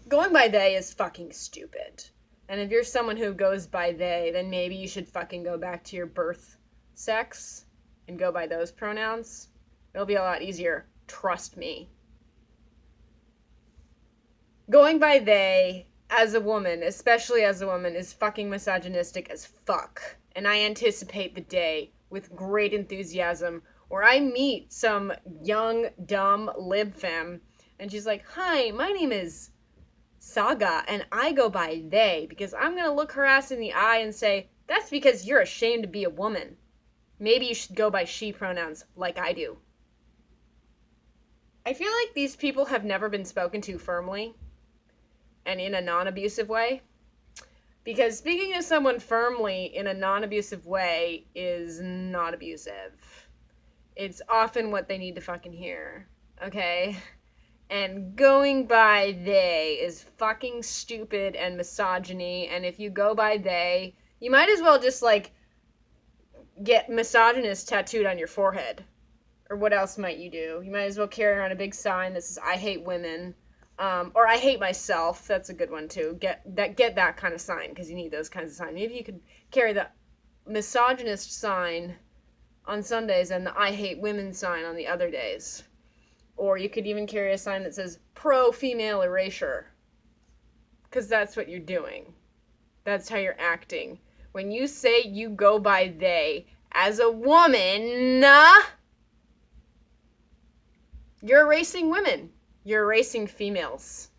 Going by they is fucking stupid. And if you're someone who goes by they, then maybe you should fucking go back to your birth sex and go by those pronouns. It'll be a lot easier. Trust me. Going by they as a woman, especially as a woman, is fucking misogynistic as fuck. And I anticipate the day with great enthusiasm where I meet some young, dumb lib femme and she's like, "Hi, my name is Saga, and I go by they," because I'm gonna look her ass in the eye and say, "That's because you're ashamed to be a woman. Maybe you should go by she pronouns like I do." I feel like these people have never been spoken to firmly and in a non-abusive way. Because speaking to someone firmly in a non-abusive way is not abusive. It's often what they need to fucking hear, okay? And going by they is fucking stupid and misogyny, and if you go by they, you might as well just, like, get misogynist tattooed on your forehead. Or what else might you do? You might as well carry around a big sign that says, "I hate women," or "I hate myself." That's a good one, too. Get that kind of sign, because you need those kinds of signs. Maybe you could carry the misogynist sign on Sundays and the "I hate women" sign on the other days. Or you could even carry a sign that says pro-female erasure. Because that's what you're doing. That's how you're acting. When you say you go by they as a woman, you're erasing women. You're erasing females.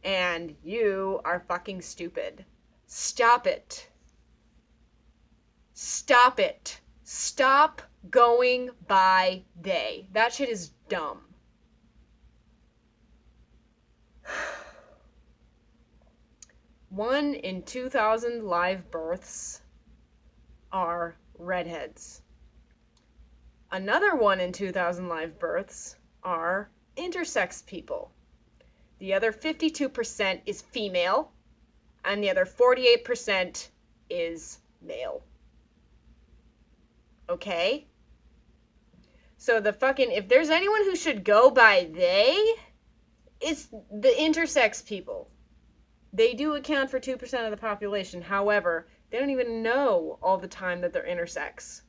And you are fucking stupid. Stop it. Stop it. Stop going by they. That shit is dumb. One in 2,000 live births are redheads. Another 1 in 2,000 live births are intersex people. The other 52% is female, and the other 48% is male. Okay? So if there's anyone who should go by they, it's the intersex people. They do account for 2% of the population. However, they don't even know all the time that they're intersex.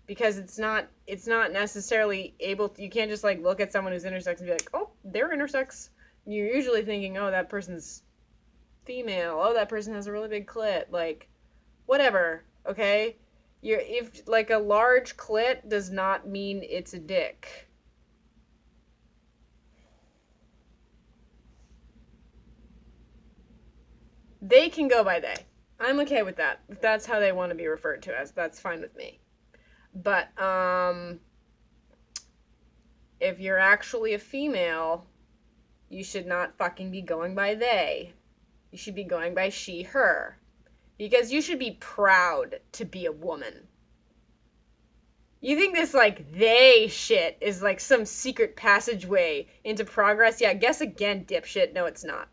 Because it's not necessarily you can't just, like, look at someone who's intersex and be like, "Oh, they're intersex." You're usually thinking, "Oh, that person's female. Oh, that person has a really big clit." Like, whatever, okay? If, like, a large clit does not mean it's a dick. They can go by they. I'm okay with that. If that's how they want to be referred to as, that's fine with me. But, if you're actually a female, you should not fucking be going by they. You should be going by she, her. Because you should be proud to be a woman. You think this, like, they shit is, like, some secret passageway into progress? Yeah, guess again, dipshit. No, it's not.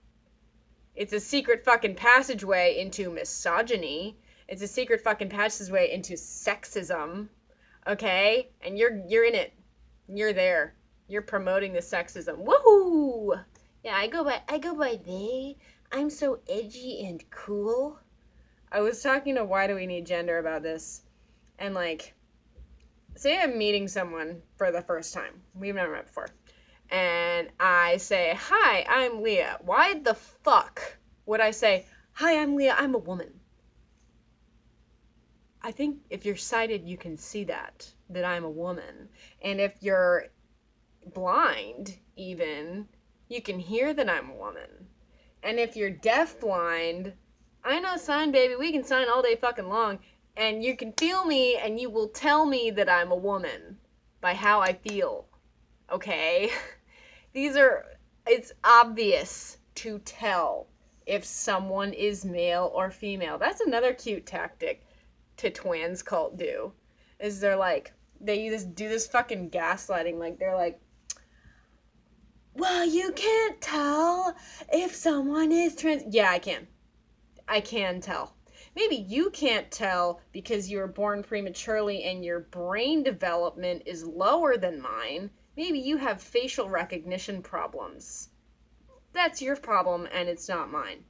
It's a secret fucking passageway into misogyny. It's a secret fucking passageway into sexism. Okay? And you're in it. You're there. You're promoting the sexism. Woohoo! Yeah, I go by they. I'm so edgy and cool. I was talking to Why Do We Need Gender about this. And, like, say I'm meeting someone for the first time. We've never met before. And I say, "Hi, I'm Leah." Why the fuck would I say, "Hi, I'm Leah, I'm a woman"? I think if you're sighted, you can see that I'm a woman. And if you're blind, even, you can hear that I'm a woman. And if you're deafblind, I know sign, baby. We can sign all day fucking long. And you can feel me, and you will tell me that I'm a woman by how I feel. Okay? It's obvious to tell if someone is male or female. That's another cute tactic to twins cult do. Is they just do this fucking gaslighting. Like, they're like, "Well, you can't tell if someone is trans." Yeah, I can. I can tell. Maybe you can't tell because you were born prematurely and your brain development is lower than mine. Maybe you have facial recognition problems. that's your problem and it's not mine.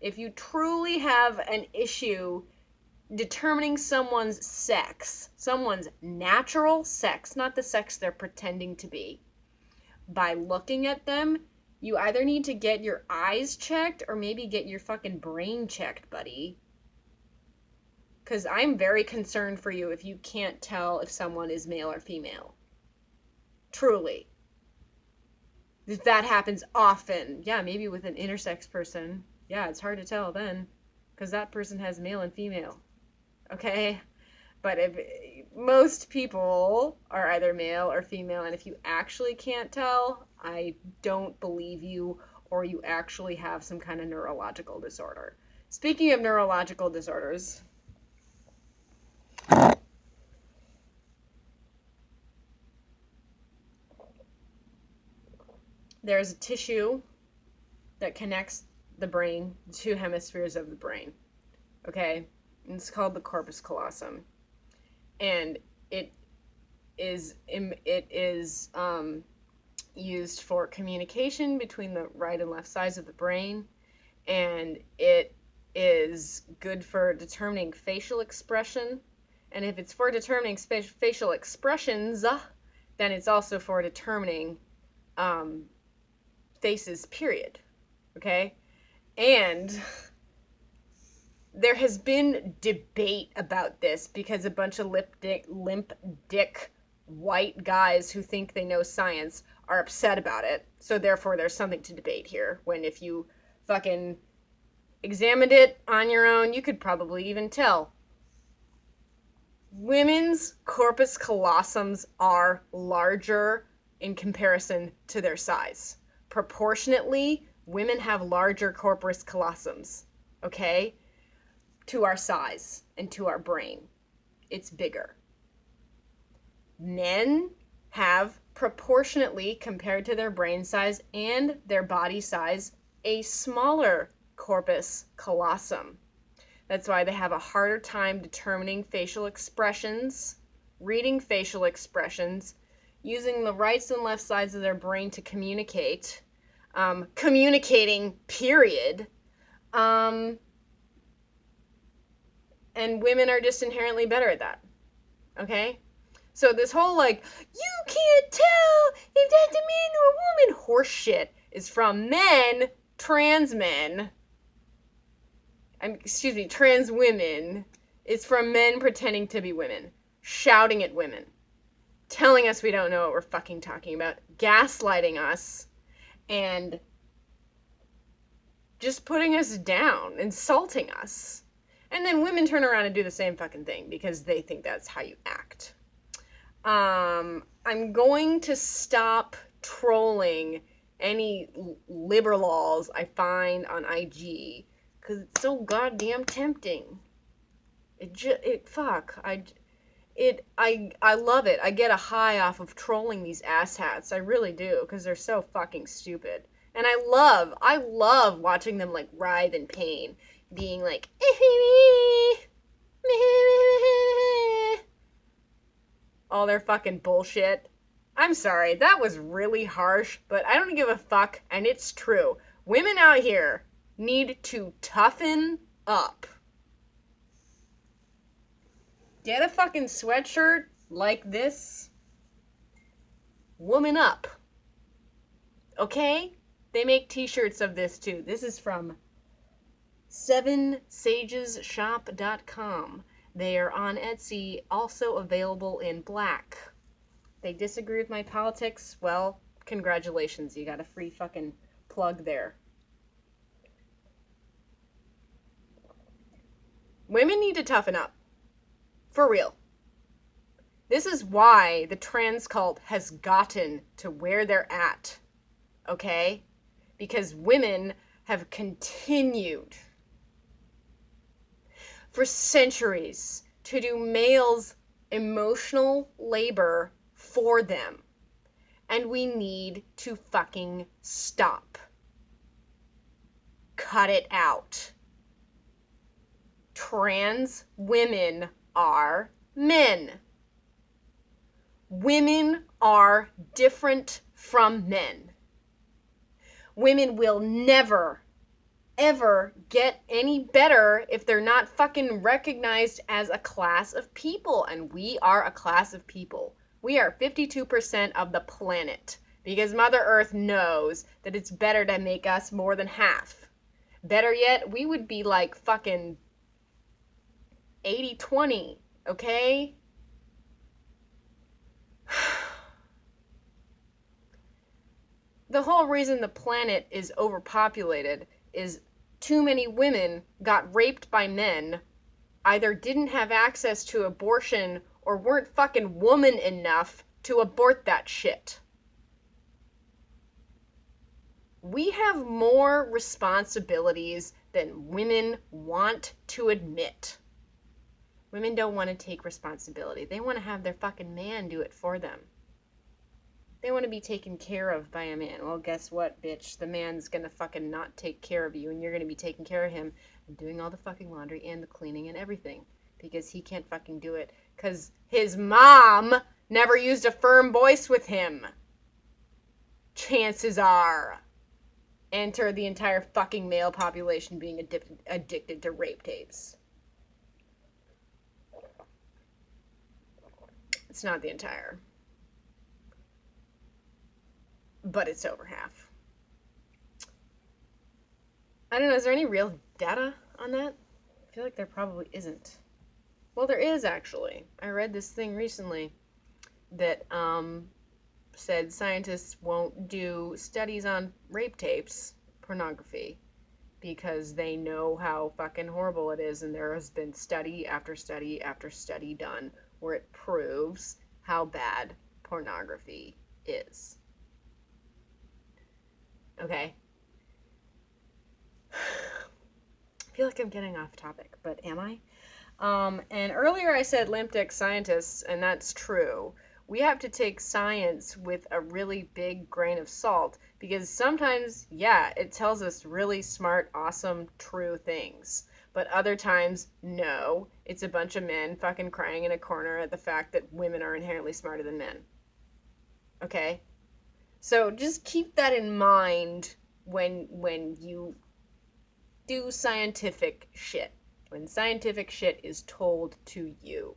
If you truly have an issue determining someone's sex, someone's natural sex, not the sex they're pretending to be, by looking at them, you either need to get your eyes checked or maybe get your fucking brain checked, buddy. Because I'm very concerned for you if you can't tell if someone is male or female. Truly. If that happens often, yeah, maybe with an intersex person, yeah, it's hard to tell then, because that person has male and female. Okay? But if most people are either male or female, and if you actually can't tell, I don't believe you, or you actually have some kind of neurological disorder. Speaking of neurological disorders, there's a tissue that connects the brain, the two hemispheres of the brain. Okay? And it's called the corpus callosum. And it is used for communication between the right and left sides of the brain, and it is good for determining facial expression. And if it's for determining facial expressions, then it's also for determining faces, period. Okay? And there has been debate about this because a bunch of limp dick white guys who think they know science are upset about it. So therefore there's something to debate here, when if you fucking examined it on your own, you could probably even tell. Women's corpus callosums are larger in comparison to their size. Proportionately, women have larger corpus callosums, okay? To our size and to our brain. It's bigger. Men have proportionately, compared to their brain size and their body size, a smaller corpus callosum. That's why they have a harder time determining facial expressions, reading facial expressions, using the right and left sides of their brain to communicate, communicating, period. And women are just inherently better at that. Okay? So this whole, like, you can't tell if that's a man or a woman horse shit is from men, trans men. Trans women. It's from men pretending to be women. Shouting at women. Telling us we don't know what we're fucking talking about. Gaslighting us. And just putting us down. Insulting us. And then women turn around and do the same fucking thing because they think that's how you act. I'm going to stop trolling any liberals I find on IG because it's so goddamn tempting. I love it. I get a high off of trolling these asshats. I really do, because they're so fucking stupid. And I love watching them, like, writhe in pain. Being like, all their fucking bullshit. I'm sorry, that was really harsh, but I don't give a fuck, and it's true. Women out here need to toughen up. Get a fucking sweatshirt like this. Woman up. Okay? They make t-shirts of this too. This is from 7sagesshop.com. They are on Etsy, also available in black. They disagree with my politics? Well, congratulations, you got a free fucking plug there. Women need to toughen up. For real. This is why the trans cult has gotten to where they're at. Okay? Because women have continued for centuries to do males' emotional labor for them. And we need to fucking stop. Cut it out. Trans women are men. Women are different from men. Women will never, ever get any better if they're not fucking recognized as a class of people. And we are a class of people. We are 52% of the planet because Mother Earth knows that it's better to make us more than half. Better yet, we would be like fucking 80-20, okay? The whole reason the planet is overpopulated is too many women got raped by men, either didn't have access to abortion or weren't fucking woman enough to abort that shit. We have more responsibilities than women want to admit. Women don't want to take responsibility. They want to have their fucking man do it for them. They want to be taken care of by a man. Well, guess what, bitch? The man's gonna fucking not take care of you, and you're gonna be taking care of him and doing all the fucking laundry and the cleaning and everything. Because he can't fucking do it. Because his mom never used a firm voice with him. Chances are. Enter the entire fucking male population being addicted to rape tapes. It's not the entire. But it's over half. I don't know, is there any real data on that? I feel like there probably isn't. Well, there is actually. I read this thing recently that said scientists won't do studies on rape tapes, pornography, because they know how fucking horrible it is, and there has been study after study after study done where it proves how bad pornography is. Okay. I feel like I'm getting off topic, but am I? And earlier I said limp dick scientists, and that's true. We have to take science with a really big grain of salt, because sometimes, yeah, it tells us really smart, awesome, true things. But other times, no, it's a bunch of men fucking crying in a corner at the fact that women are inherently smarter than men. Okay? So just keep that in mind when you do scientific shit. When scientific shit is told to you.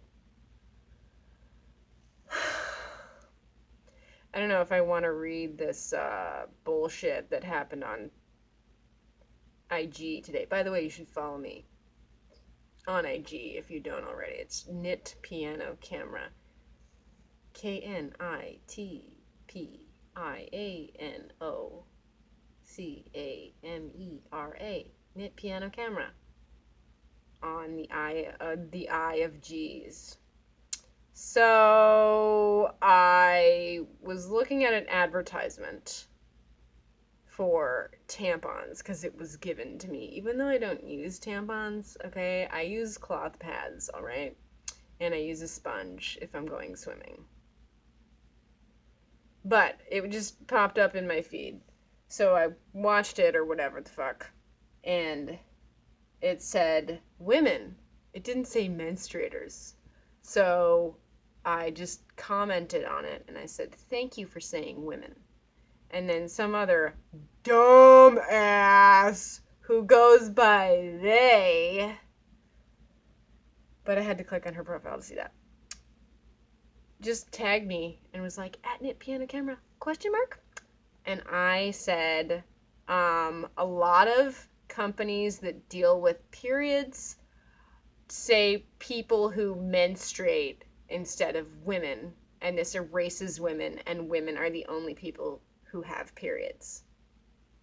I don't know if I want to read this bullshit that happened on IG today. By the way, you should follow me on IG if you don't already. It's Knit Piano Camera. KNITPIANOCAMERA. Knit Piano Camera. On the eye of G's. So I was looking at an advertisement for tampons because it was given to me. Even though I don't use tampons, okay, I use cloth pads, all right? And I use a sponge if I'm going swimming. But it just popped up in my feed. So I watched it or whatever the fuck. And it said women. It didn't say menstruators. So I just commented on it and I said, thank you for saying women. And then some other dumb ass who goes by they, but I had to click on her profile to see that, just tagged me and was like, at Knit Piano Camera, ? And I said, a lot of companies that deal with periods say people who menstruate instead of women, and this erases women, and women are the only people who have periods.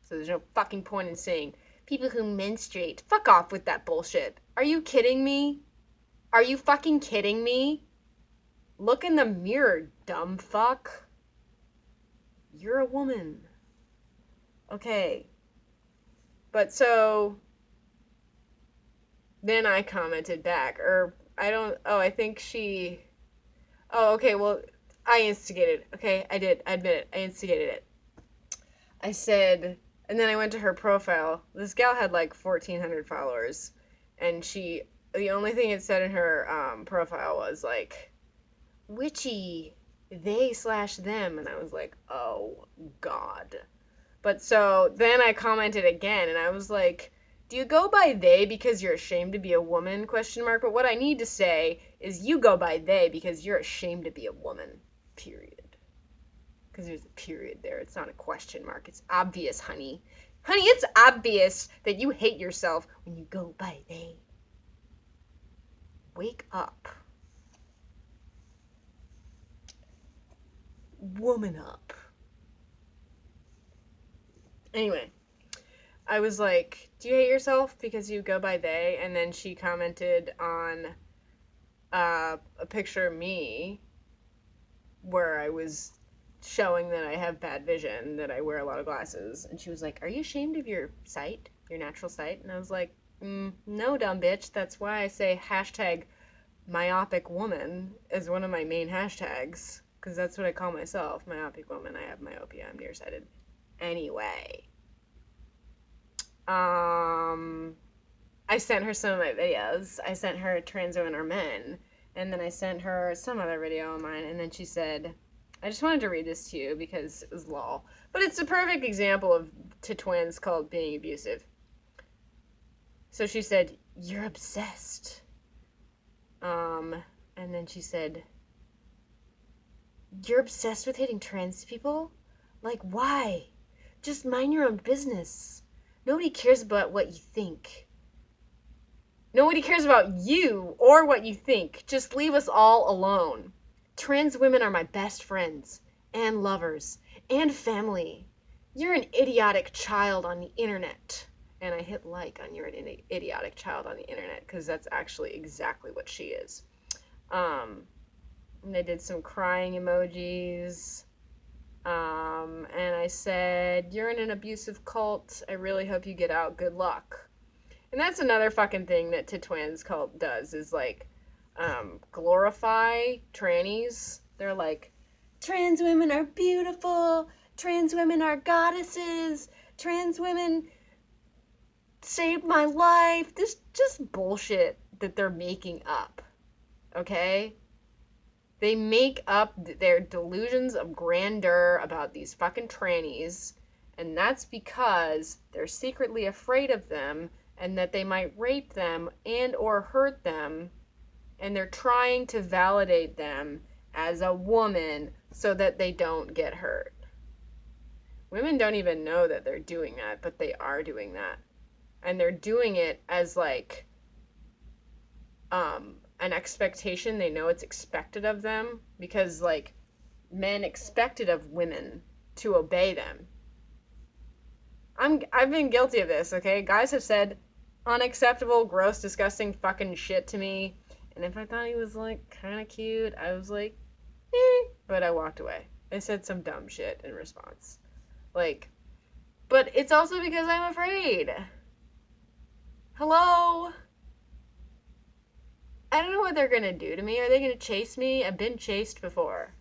So there's no fucking point in saying people who menstruate. Fuck off with that bullshit. Are you kidding me? Are you fucking kidding me? Look in the mirror, dumb fuck. You're a woman. Okay. But so then I commented back, I think she, okay, well, I instigated, okay, I did, I admit it, I instigated it. I said, and then I went to her profile. This gal had like 1,400 followers, and the only thing it said in her profile was like, witchy, they/them, and I was like, oh, God. But so then I commented again, and I was like, do you go by they because you're ashamed to be a woman, question mark? But what I need to say is you go by they because you're ashamed to be a woman, period. Because there's a period there. It's not a question mark. It's obvious, honey. Honey, it's obvious that you hate yourself when you go by they. Wake up. Woman up. Anyway, I was like, do you hate yourself because you go by they? And then she commented on a picture of me where I was showing that I have bad vision, that I wear a lot of glasses. And she was like, are you ashamed of your sight, your natural sight? And I was like, no, dumb bitch. That's why I say hashtag myopic woman as one of my main hashtags. Because that's what I call myself, myopic woman. I have myopia. I'm nearsighted. Anyway. I sent her some of my videos. I sent her Trans Women Are Men. And then I sent her some other video of mine. And then she said, I just wanted to read this to you because it was lol. But it's a perfect example of to twins called being abusive. So she said, you're obsessed. And then she said, you're obsessed with hating trans people? Like, why? Just mind your own business. Nobody cares about what you think. Nobody cares about you or what you think. Just leave us all alone. Trans women are my best friends and lovers and family. You're an idiotic child on the internet. And I hit like on you're an idiotic child on the internet because that's actually exactly what she is. And I did some crying emojis. And I said, you're in an abusive cult. I really hope you get out. Good luck. And that's another fucking thing that To Twins cult does is like glorify trannies. They're like, trans women are beautiful. Trans women are goddesses. Trans women saved my life. This just bullshit that they're making up. Okay? They make up their delusions of grandeur about these fucking trannies, and that's because they're secretly afraid of them and that they might rape them and or hurt them, and they're trying to validate them as a woman so that they don't get hurt. Women don't even know that they're doing that, but they are doing that. And they're doing it as like an expectation. They know it's expected of them because like men expect it of women to obey them. I've been guilty of this, okay? Guys have said unacceptable, gross, disgusting fucking shit to me. And if I thought he was like kind of cute, I was like, but I walked away. I said some dumb shit in response. Like, but it's also because I'm afraid. Hello? I don't know what they're gonna do to me. Are they gonna chase me? I've been chased before.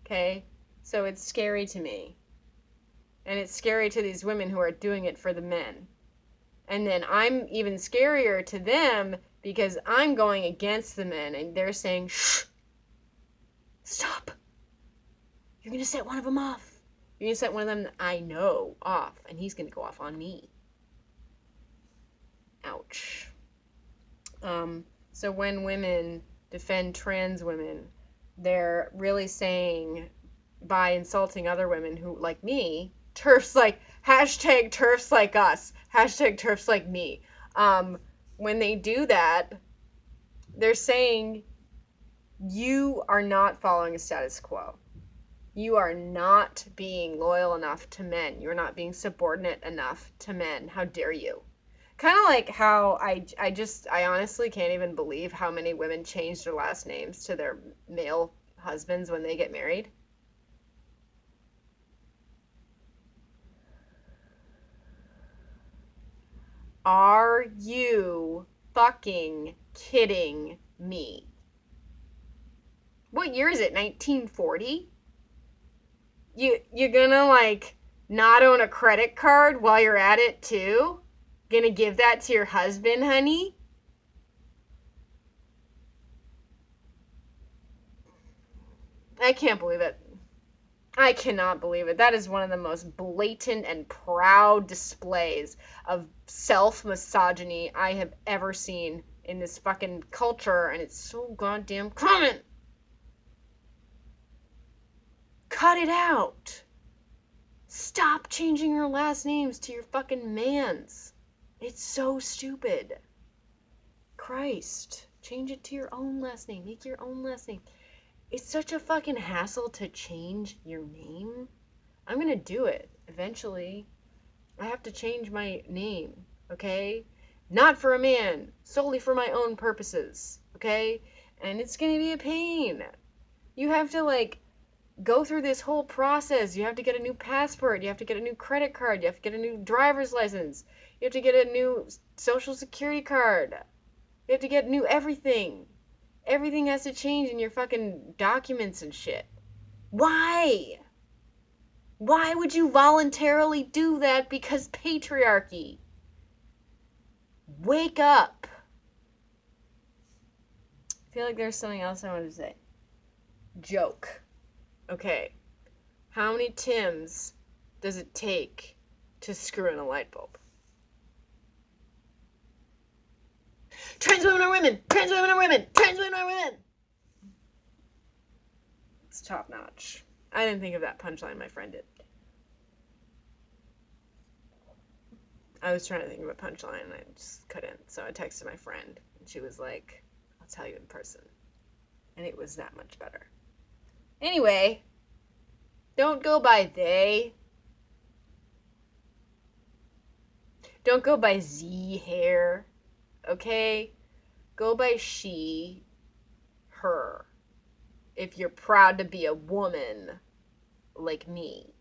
Okay? So it's scary to me. And it's scary to these women who are doing it for the men. And then I'm even scarier to them because I'm going against the men and they're saying, shh, stop. You're gonna set one of them off. You're gonna set one of them that I know off and he's gonna go off on me. Ouch. So when women defend trans women, they're really saying by insulting other women who, like me, TERFs like, hashtag TERFs like us, hashtag TERFs like me. When they do that, they're saying you are not following a status quo. You are not being loyal enough to men. You're not being subordinate enough to men. How dare you? Kind of like how I honestly can't even believe how many women change their last names to their male husbands when they get married. Are you fucking kidding me? What year is it? 1940? You're gonna like not own a credit card while you're at it too? Gonna give that to your husband, honey? I can't believe it. I cannot believe it. That is one of the most blatant and proud displays of self-misogyny I have ever seen in this fucking culture, and it's so goddamn common. Cut it out. Stop changing your last names to your fucking man's. It's so stupid. Christ. Change it to your own last name. Make your own last name. It's such a fucking hassle to change your name. I'm gonna do it eventually. I have to change my name, okay? Not for a man, solely for my own purposes, okay? And it's gonna be a pain. You have to, like, go through this whole process. You have to get a new passport. You have to get a new credit card. You have to get a new driver's license. You have to get a new social security card. You have to get new everything. Everything has to change in your fucking documents and shit. Why? Why would you voluntarily do that? Because patriarchy. Wake up. I feel like there's something else I wanted to say. Joke. Okay. How many Tims does it take to screw in a light bulb? Trans women are women! Trans women are women! Trans women are women! It's top notch. I didn't think of that punchline, my friend did. I was trying to think of a punchline and I just couldn't. So I texted my friend and she was like, I'll tell you in person. And it was that much better. Anyway, don't go by they. Don't go by Z hair. Okay? Go by she, her. If you're proud to be a woman like me.